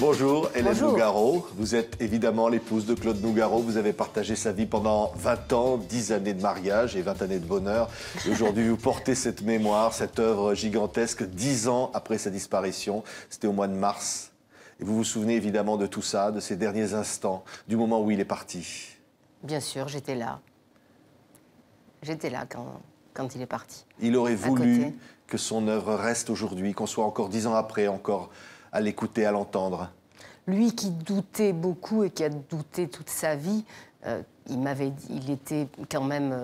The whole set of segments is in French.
Bonjour, Hélène Bonjour. Nougaro. Vous êtes évidemment l'épouse de Claude Nougaro. Vous avez partagé sa vie pendant 20 ans, 10 années de mariage et 20 années de bonheur. Et aujourd'hui, vous portez cette mémoire, cette œuvre gigantesque, 10 ans après sa disparition. C'était au mois de mars. Et vous vous souvenez évidemment de tout ça, de ces derniers instants, du moment où il est parti. Bien sûr, j'étais là. J'étais là quand il est parti. Il aurait voulu côté. que son œuvre reste aujourd'hui, qu'on soit encore 10 ans après, encore à l'écouter, à l'entendre. Lui qui doutait beaucoup et qui a douté toute sa vie, il était quand même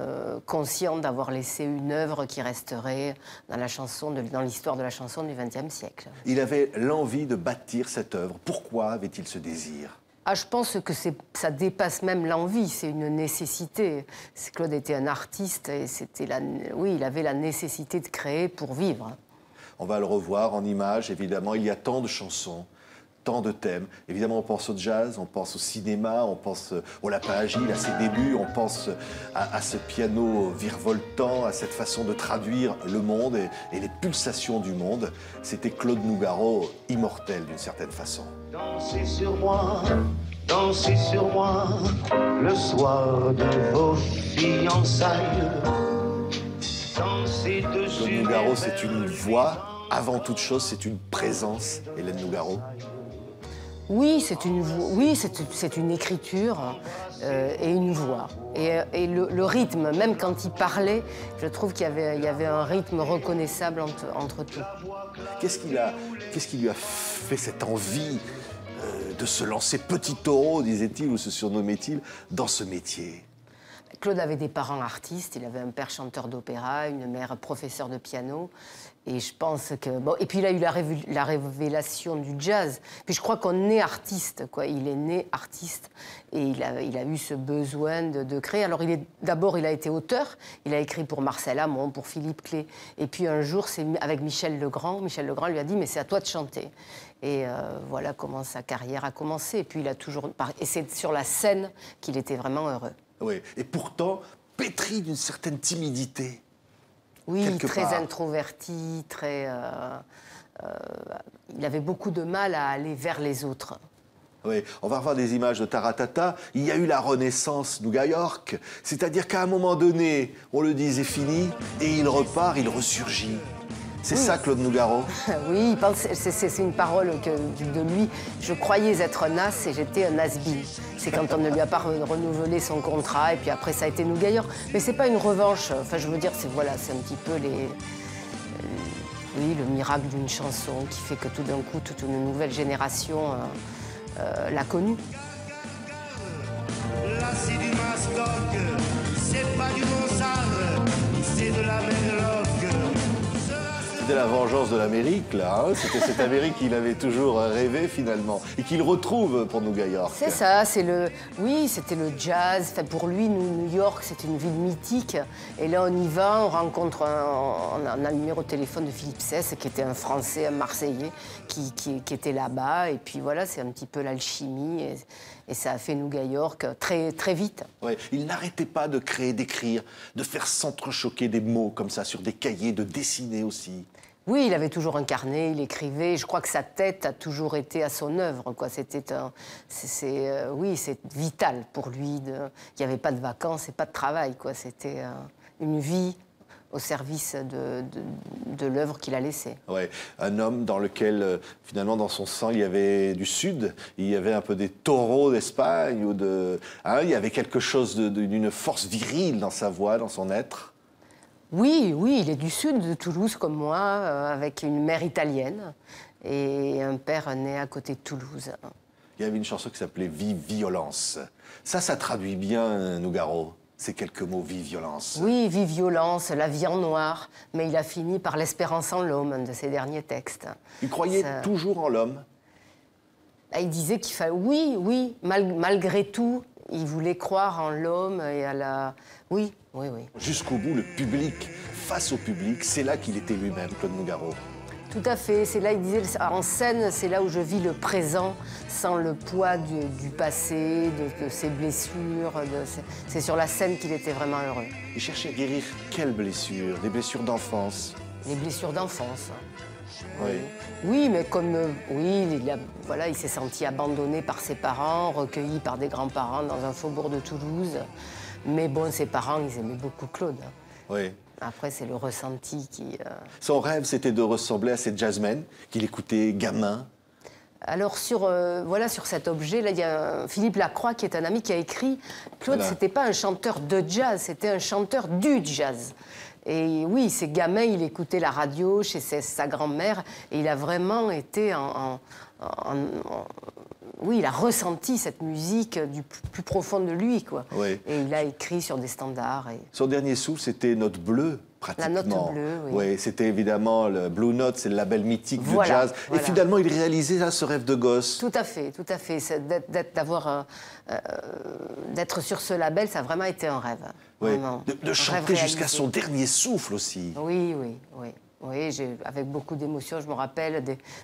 conscient d'avoir laissé une œuvre qui resterait dans l'histoire de la chanson du XXe siècle. Il avait l'envie de bâtir cette œuvre. Pourquoi avait-il ce désir ? Ah, je pense que ça dépasse même l'envie, c'est une nécessité. Claude était un artiste et oui, il avait la nécessité de créer pour vivre. On va le revoir en images, évidemment. Il y a tant de chansons, tant de thèmes. Évidemment, on pense au jazz, on pense au cinéma, on pense au lapin agile, à ses débuts, on pense à ce piano virevoltant, à cette façon de traduire le monde et les pulsations du monde. C'était Claude Nougaro, immortel d'une certaine façon. Dansez sur moi, le soir de vos fiançailles. Dansez dessus. Claude Nougaro, c'est une voix. Avant toute chose, c'est une présence, Hélène Nougaro. Oui, c'est une écriture et une voix. Et le rythme, même quand il parlait, je trouve qu'il y avait un rythme reconnaissable entre tout. Qu'est-ce qui lui a fait cette envie de se lancer petit taureau, disait-il, ou se surnommait-il, dans ce métier? Claude avait des parents artistes, il avait un père chanteur d'opéra, une mère professeur de piano. Et je pense que... Bon, et puis il a eu la révélation du jazz. Puis je crois qu'on est artiste, quoi. Il est né artiste et il a eu ce besoin de créer. Alors d'abord, il a été auteur. Il a écrit pour Marcel Amont, pour Philippe Clé. Et puis un jour, c'est avec Michel Legrand. Michel Legrand lui a dit « mais c'est à toi de chanter ». Et voilà comment sa carrière a commencé. Et puis il a toujours... Et c'est sur la scène qu'il était vraiment heureux. Oui, et pourtant, pétri d'une certaine timidité. Oui, très introverti, il avait beaucoup de mal à aller vers les autres. Oui, on va revoir des images de Taratata. Il y a eu la Renaissance Nouga York, c'est-à-dire qu'à un moment donné, on le disait fini, et il repart, il ressurgit. C'est oui. ça, Claude Nougaro? Oui, c'est une parole de lui. Je croyais être nas et j'étais un has-been. C'est quand on ne lui a pas renouvelé son contrat et puis après ça a été Nouga York. Mais c'est pas une revanche. Enfin, je veux dire, c'est un petit peu le miracle d'une chanson qui fait que tout d'un coup, toute une nouvelle génération l'a connue. Là, c'est du mascotte, c'est pas du Monsard, c'est de la Menloc. C'était la vengeance de l'Amérique, là. Hein, c'était cette Amérique qu'il avait toujours rêvé, finalement, et qu'il retrouve pour Nouga York. C'est ça, oui, c'était le jazz. Enfin, pour lui, New York, c'est une ville mythique. Et là, on y va, on rencontre on a le numéro de téléphone de Philippe Sess, qui était un Français, un Marseillais, qui était là-bas. Et puis voilà, c'est un petit peu l'alchimie. Et ça a fait Nouga York très, très vite. Ouais, il n'arrêtait pas de créer, d'écrire, de faire s'entrechoquer des mots comme ça sur des cahiers, de dessiner aussi. Oui, il avait toujours un carnet, il écrivait. Je crois que sa tête a toujours été à son œuvre, quoi. Oui, c'est vital pour lui. Il n'y avait pas de vacances et pas de travail, quoi. C'était une vie au service de l'œuvre qu'il a laissée. Ouais, un homme dans lequel, finalement, dans son sang, il y avait du Sud, il y avait un peu des taureaux d'Espagne, il y avait quelque chose d'une force virile dans sa voix, dans son être. Oui, il est du sud de Toulouse comme moi, avec une mère italienne et un père né à côté de Toulouse. Il y avait une chanson qui s'appelait « Vive Violence ». Ça traduit bien, Nougaro, ces quelques mots « Vive Violence ». Oui, Vive Violence, la vie en noir, mais il a fini par l'espérance en l'homme, un de ses derniers textes. Il croyait toujours en l'homme. Il disait qu'il fallait... Oui, malgré tout, il voulait croire en l'homme et à la... Oui. Jusqu'au bout, le public, face au public, c'est là qu'il était lui-même, Claude Nougaro. Tout à fait. C'est là, il disait, en scène, c'est là où je vis le présent, sans le poids du passé, de ses blessures. C'est sur la scène qu'il était vraiment heureux. Il cherchait à guérir quelles blessures? Des blessures d'enfance? Les blessures d'enfance. Oui. Oui, mais comme voilà, il s'est senti abandonné par ses parents, recueilli par des grands-parents dans un faubourg de Toulouse. Mais bon, ses parents, ils aimaient beaucoup Claude. Oui. Après, c'est le ressenti qui... Son rêve, c'était de ressembler à ces jazzmen qu'il écoutait gamin. Alors, sur cet objet, là, il y a Philippe Lacroix, qui est un ami, qui a écrit Claude, Voilà. c'était pas un chanteur de jazz, c'était un chanteur du jazz. Et oui, ces gamins, il écoutait la radio chez sa grand-mère, et il a vraiment été oui, il a ressenti cette musique du plus profond de lui, quoi. Oui. Et il a écrit sur des standards. Son dernier souffle, c'était Note bleue, pratiquement. La Note bleue, oui. C'était évidemment le Blue Note, c'est le label mythique du Voilà, jazz. voilà. Et finalement, il réalisait là, ce rêve de gosse. Tout à fait, tout à fait. D'être sur ce label, ça a vraiment été un rêve. Oui. Vraiment. De Un rêve chanter jusqu'à réalisé. son dernier souffle aussi. Oui, oui, oui. Oui, avec beaucoup d'émotion, je me rappelle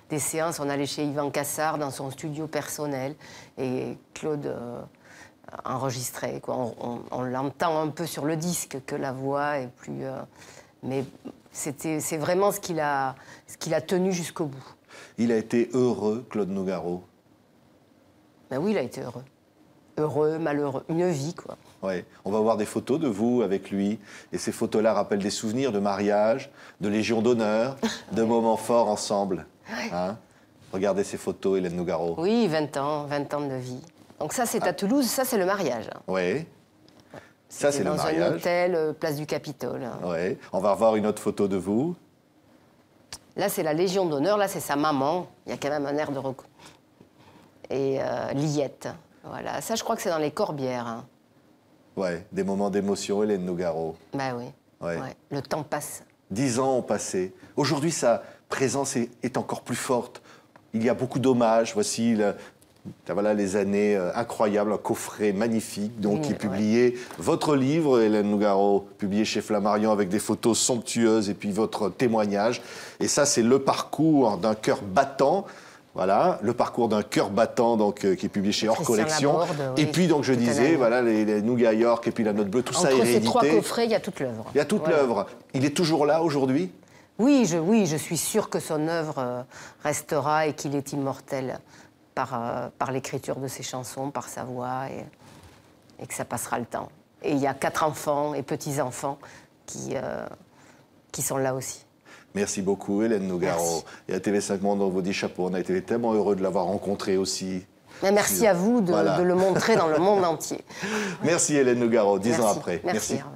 des séances, on allait chez Yvan Cassard dans son studio personnel et Claude enregistrait, quoi. On l'entend un peu sur le disque que la voix est plus... mais c'est vraiment ce qu'il a tenu jusqu'au bout. Il a été heureux, Claude Nougaro. Ben oui, il a été heureux. Heureux, malheureux, une vie, quoi. Ouais. On va voir des photos de vous avec lui. Et ces photos-là rappellent des souvenirs de mariage, de Légion d'honneur, de moments forts ensemble. Hein? Regardez ces photos, Hélène Nougaro. Oui, 20 ans de vie. Donc ça, c'est à Toulouse, ça, c'est le mariage. Oui. Ça, c'est le dans mariage. un hôtel, place du Capitole. Ouais. On va revoir une autre photo de vous. Là, c'est la Légion d'honneur, là, c'est sa maman. Il y a quand même un air de Et Liette. Voilà. Ça, je crois que c'est dans les Corbières. Hein. Ouais, des moments d'émotion, Hélène Nougaro. Ben oui. Ouais. Ouais. Le temps passe. 10 ans ont passé. Aujourd'hui, sa présence est encore plus forte. Il y a beaucoup d'hommages. Voici voilà, les années incroyables, un coffret magnifique donc, qui est publié. Votre livre, Hélène Nougaro, publié chez Flammarion avec des photos somptueuses et puis votre témoignage. Et ça, c'est le parcours d'un cœur battant. Voilà, le parcours d'un cœur battant donc, qui est publié chez Hors Collection. Laborde, oui, et puis, donc, je disais, voilà, les Nougat York et puis la Note Bleue, tout ça est réédité. Entre ces 3 coffrets, il y a toute l'œuvre. Il y a toute l'œuvre. Il est toujours là aujourd'hui? Oui, je suis sûre que son œuvre restera et qu'il est immortel par l'écriture de ses chansons, par sa voix, et que ça passera le temps. Et il y a 4 enfants et petits-enfants qui sont là aussi. Merci beaucoup, Hélène Nougaro. Merci. Et à TV5 Monde, on vous dit chapeau. On a été tellement heureux de l'avoir rencontré aussi. Mais merci à vous de le montrer dans le monde entier. Merci, Hélène Nougaro, 10 ans après. Merci. Au revoir.